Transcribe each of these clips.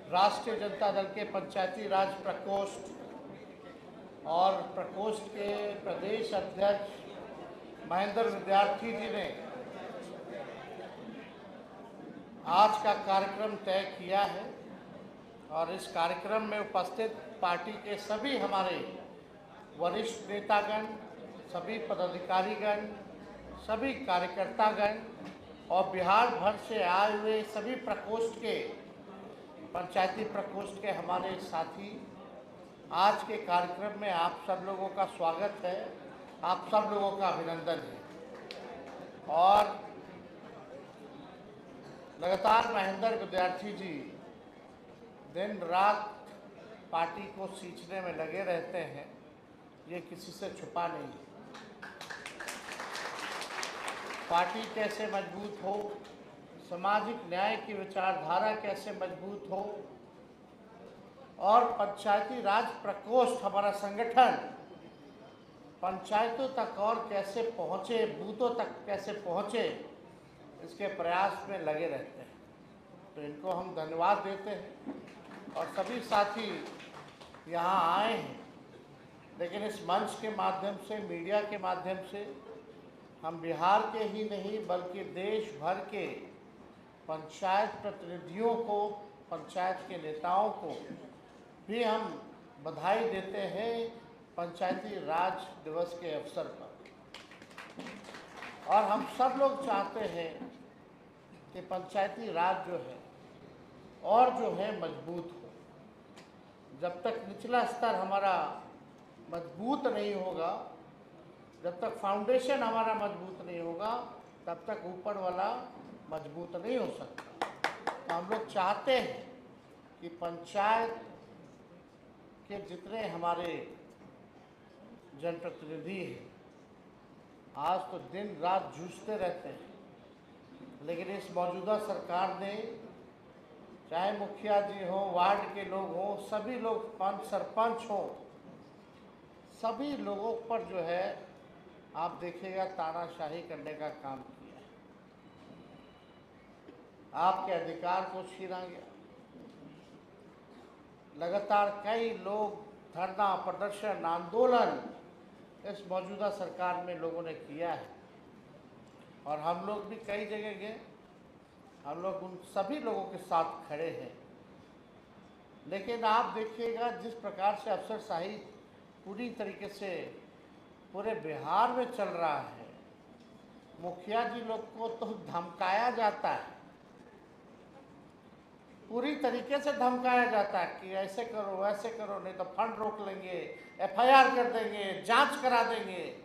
राष्ट्रीय जनता दल के पंचायती राज प्रकोष्ठ और प्रकोष्ठ के प्रदेश अध्यक्ष महेंद्र विद्यार्थी जी ने आज का कार्यक्रम तय किया है और इस कार्यक्रम में उपस्थित पार्टी के सभी हमारे वरिष्ठ नेतागण, सभी पदाधिकारीगण, सभी कार्यकर्तागण और बिहार भर से आए हुए सभी प्रकोष्ठ के पंचायती प्रकोष्ठ के हमारे साथी, आज के कार्यक्रम में आप सब लोगों का स्वागत है, आप सब लोगों का अभिनंदन है। और लगातार महेंद्र विद्यार्थी जी दिन रात पार्टी को सींचने में लगे रहते हैं, ये किसी से छुपा नहीं है। पार्टी कैसे मजबूत हो, सामाजिक न्याय की विचारधारा कैसे मजबूत हो और पंचायती राज प्रकोष्ठ हमारा संगठन पंचायतों तक और कैसे पहुँचे, बूथों तक कैसे पहुँचे, इसके प्रयास में लगे रहते हैं। तो इनको हम धन्यवाद देते हैं और सभी साथी यहाँ आए हैं, लेकिन इस मंच के माध्यम से, मीडिया के माध्यम से हम बिहार के ही नहीं बल्कि देश भर के पंचायत प्रतिनिधियों को, पंचायत के नेताओं को भी हम बधाई देते हैं पंचायती राज दिवस के अवसर पर। और हम सब लोग चाहते हैं कि पंचायती राज जो है और जो है मजबूत हो। जब तक निचला स्तर हमारा मजबूत नहीं होगा, जब तक फाउंडेशन हमारा मजबूत नहीं होगा, तब तक ऊपर वाला मजबूत नहीं हो सकता। तो हम लोग चाहते हैं कि पंचायत के जितने हमारे जनप्रतिनिधि हैं, आज तो दिन रात जूझते रहते हैं, लेकिन इस मौजूदा सरकार ने, चाहे मुखिया जी हो, वार्ड के लोग हों, सभी लोग, पंच सरपंच हों, सभी लोगों पर जो है आप देखिएगा तानाशाही करने का काम किया है। आपके अधिकार को छीना गया। लगातार कई लोग धरना, प्रदर्शन, आंदोलन इस मौजूदा सरकार में लोगों ने किया है और हम लोग भी कई जगह गए, हम लोग उन सभी लोगों के साथ खड़े हैं। लेकिन आप देखिएगा जिस प्रकार से अफसरशाही पूरी तरीके से पूरे बिहार में चल रहा है, मुखिया जी लोग को तो धमकाया जाता है, पूरी तरीके से धमकाया जाता है कि ऐसे करो, वैसे करो, नहीं तो फंड रोक लेंगे, एफआईआर कर देंगे, जांच करा देंगे।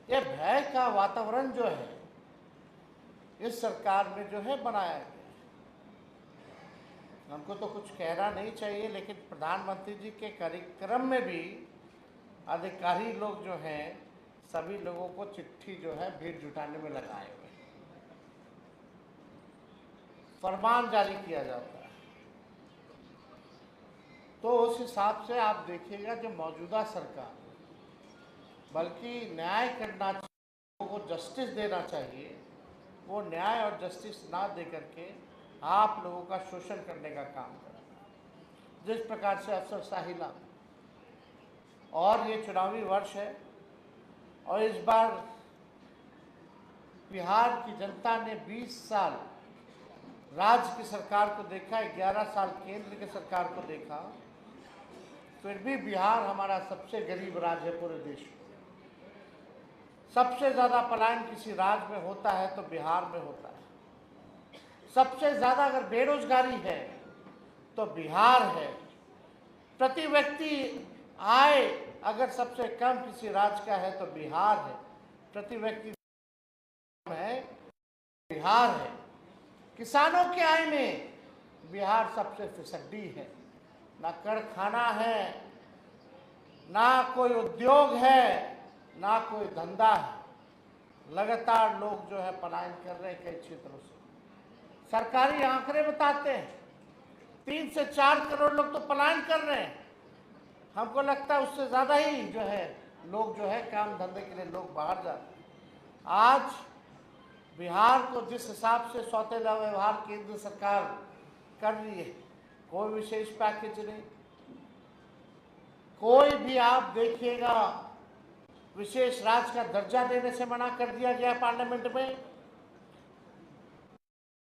ये भय का वातावरण जो है इस सरकार में जो है बनाया गया। हमको तो कुछ कहना नहीं चाहिए, लेकिन प्रधानमंत्री जी के कार्यक्रम में भी अधिकारी लोग जो हैं, सभी लोगों को चिट्ठी जो है भीड़ जुटाने में लगाए हुए, फरमान जारी किया जाता है। तो उस हिसाब से आप देखिएगा जो मौजूदा सरकार बल्कि न्याय करना चाहिए, लोगों को जस्टिस देना चाहिए, वो न्याय और जस्टिस ना दे करके आप लोगों का शोषण करने का काम कर रहा है। जिस प्रकार से अफसरशाही लागू, और ये चुनावी वर्ष है और इस बार बिहार की जनता ने 20 साल राज्य की सरकार को देखा, 11 साल केंद्र की सरकार को देखा, फिर भी बिहार हमारा सबसे गरीब राज्य है पूरे देश में। सबसे ज़्यादा पलायन किसी राज्य में होता है तो बिहार में होता है। सबसे ज़्यादा अगर बेरोजगारी है तो बिहार है। प्रति व्यक्ति आय अगर सबसे कम किसी राज्य का है तो बिहार है। प्रति व्यक्ति है, बिहार है। किसानों के आय में बिहार सबसे फिसड्डी है। ना कारखाना है, ना कोई उद्योग है, ना कोई धंधा है। लगातार लोग जो है पलायन कर रहे हैं कई क्षेत्रों से। सरकारी आंकड़े बताते हैं 3 से 4 करोड़ लोग तो पलायन कर रहे हैं। हमको लगता है उससे ज़्यादा ही जो है लोग जो है काम धंधे के लिए लोग बाहर जाते हैं। आज बिहार को जिस हिसाब से सौतेला व्यवहार केंद्र सरकार कर रही है, कोई विशेष पैकेज नहीं। कोई भी आप देखिएगा विशेष राज्य का दर्जा देने से मना कर दिया गया पार्लियामेंट में।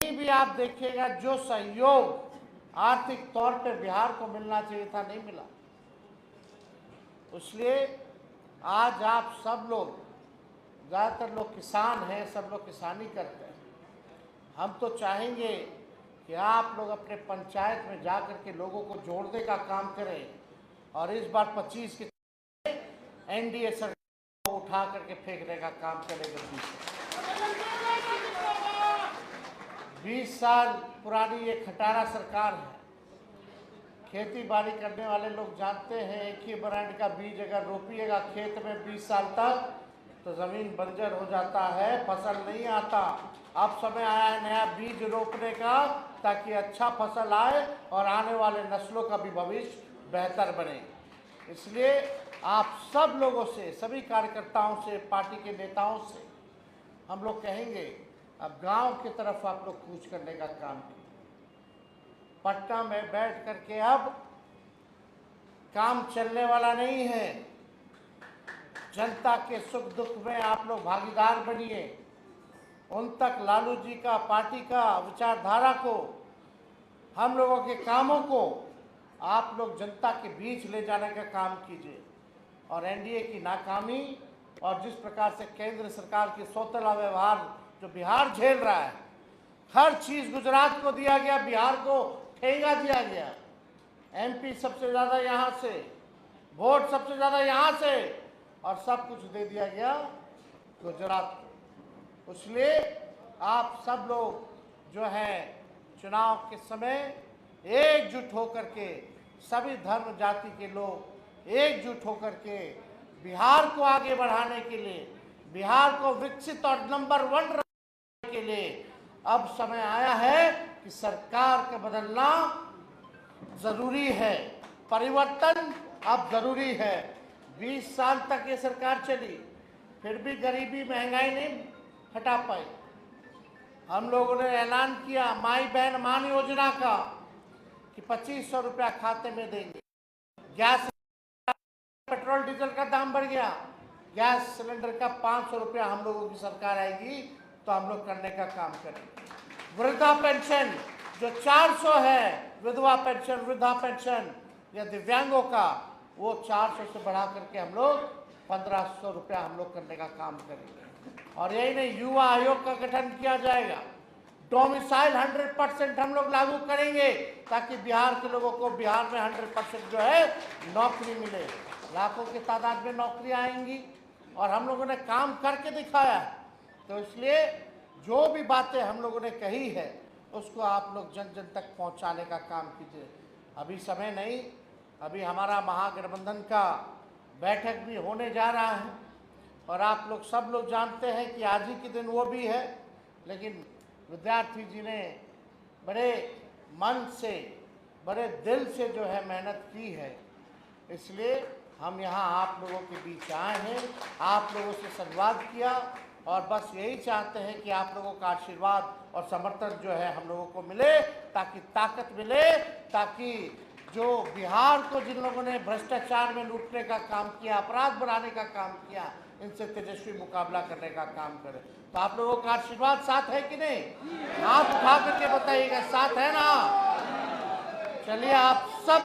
कहीं भी आप देखिएगा जो सहयोग आर्थिक तौर पे बिहार को मिलना चाहिए था, नहीं मिला। इसलिए आज आप सब लोग, ज़्यादातर लोग किसान हैं, सब लोग किसानी करते हैं। हम तो चाहेंगे कि आप लोग अपने पंचायत में जा कर के लोगों को जोड़ने का काम करें और इस बार 25 के एनडीए सरकार को उठा करके फेंकने का काम करेंगे। 20 साल पुरानी ये खटारा सरकार है। खेती बाड़ी करने वाले लोग जानते हैं, एक ही ब्रांड का बीज अगर रोपिएगा खेत में 20 साल तक तो ज़मीन बंजर हो जाता है, फसल नहीं आता। अब समय आया है नया बीज रोपने का, ताकि अच्छा फसल आए और आने वाले नस्लों का भी भविष्य बेहतर बने। इसलिए आप सब लोगों से, सभी कार्यकर्ताओं से, पार्टी के नेताओं से हम लोग कहेंगे अब गांव की तरफ आप लोग कूच करने का काम कीजिए। पटना में बैठ करके अब काम चलने वाला नहीं है। जनता के सुख दुख में आप लोग भागीदार बनिए। उन तक लालू जी का, पार्टी का विचारधारा को, हम लोगों के कामों को आप लोग जनता के बीच ले जाने का काम कीजिए। और एनडीए की नाकामी और जिस प्रकार से केंद्र सरकार की सौतेला व्यवहार जो बिहार झेल रहा है, हर चीज़ गुजरात को दिया गया, बिहार को ठेंगा दिया गया। एमपी सबसे ज़्यादा यहाँ से, वोट सबसे ज़्यादा यहाँ से, और सब कुछ दे दिया गया गुजरात को। इसलिए आप सब लोग जो है चुनाव के समय एकजुट होकर के, सभी धर्म जाति के लोग एकजुट होकर के बिहार को आगे बढ़ाने के लिए, बिहार को विकसित और नंबर 1 रखने के लिए अब समय आया है कि सरकार का बदलना जरूरी है। परिवर्तन अब जरूरी है। 20 साल तक ये सरकार चली, फिर भी गरीबी महंगाई नहीं हटा पाई। हम लोगों ने ऐलान किया माई बहन मान योजना का कि 2500 रुपया खाते में देंगे। गैस, पेट्रोल डीजल का दाम बढ़ गया, गैस सिलेंडर का 500 रुपया हम लोगों की सरकार आएगी तो हम लोग करने का काम करेंगे। वृद्धा पेंशन जो 400 है, विधवा पेंशन, वृद्धा पेंशन या दिव्यांगों का, वो 400 से बढ़ा करके हम लोग 1500 रुपया हम लोग करने का काम करेंगे। और यही नहीं, युवा आयोग का गठन किया जाएगा। डोमिसाइल 100% हम लोग लागू करेंगे ताकि बिहार के लोगों को बिहार में 100% जो है नौकरी मिले। लाखों की तादाद में नौकरी आएंगी और हम लोगों ने काम करके दिखाया है। तो इसलिए जो भी बातें हम लोगों ने कही है उसको आप लोग जन जन तक पहुंचाने का काम कीजिए। अभी समय नहीं, अभी हमारा महागठबंधन का बैठक भी होने जा रहा है और आप लोग सब लोग जानते हैं कि आज ही के दिन वो भी है। लेकिन विद्यार्थी जी ने बड़े मन से, बड़े दिल से जो है मेहनत की है, इसलिए हम यहाँ आप लोगों के बीच आए हैं, आप लोगों से संवाद किया और बस यही चाहते हैं कि आप लोगों का आशीर्वाद और समर्थन जो है हम लोगों को मिले, ताकि ताकत मिले, ताकि जो बिहार को जिन लोगों ने भ्रष्टाचार में लूटने का काम किया, अपराध बढ़ाने का काम किया, इनसे तेजस्वी मुकाबला करने का काम करें। तो आप लोगों का आशीर्वाद साथ है कि नहीं? हाथ उठा करके बताइएगा, साथ है ना? चलिए आप सब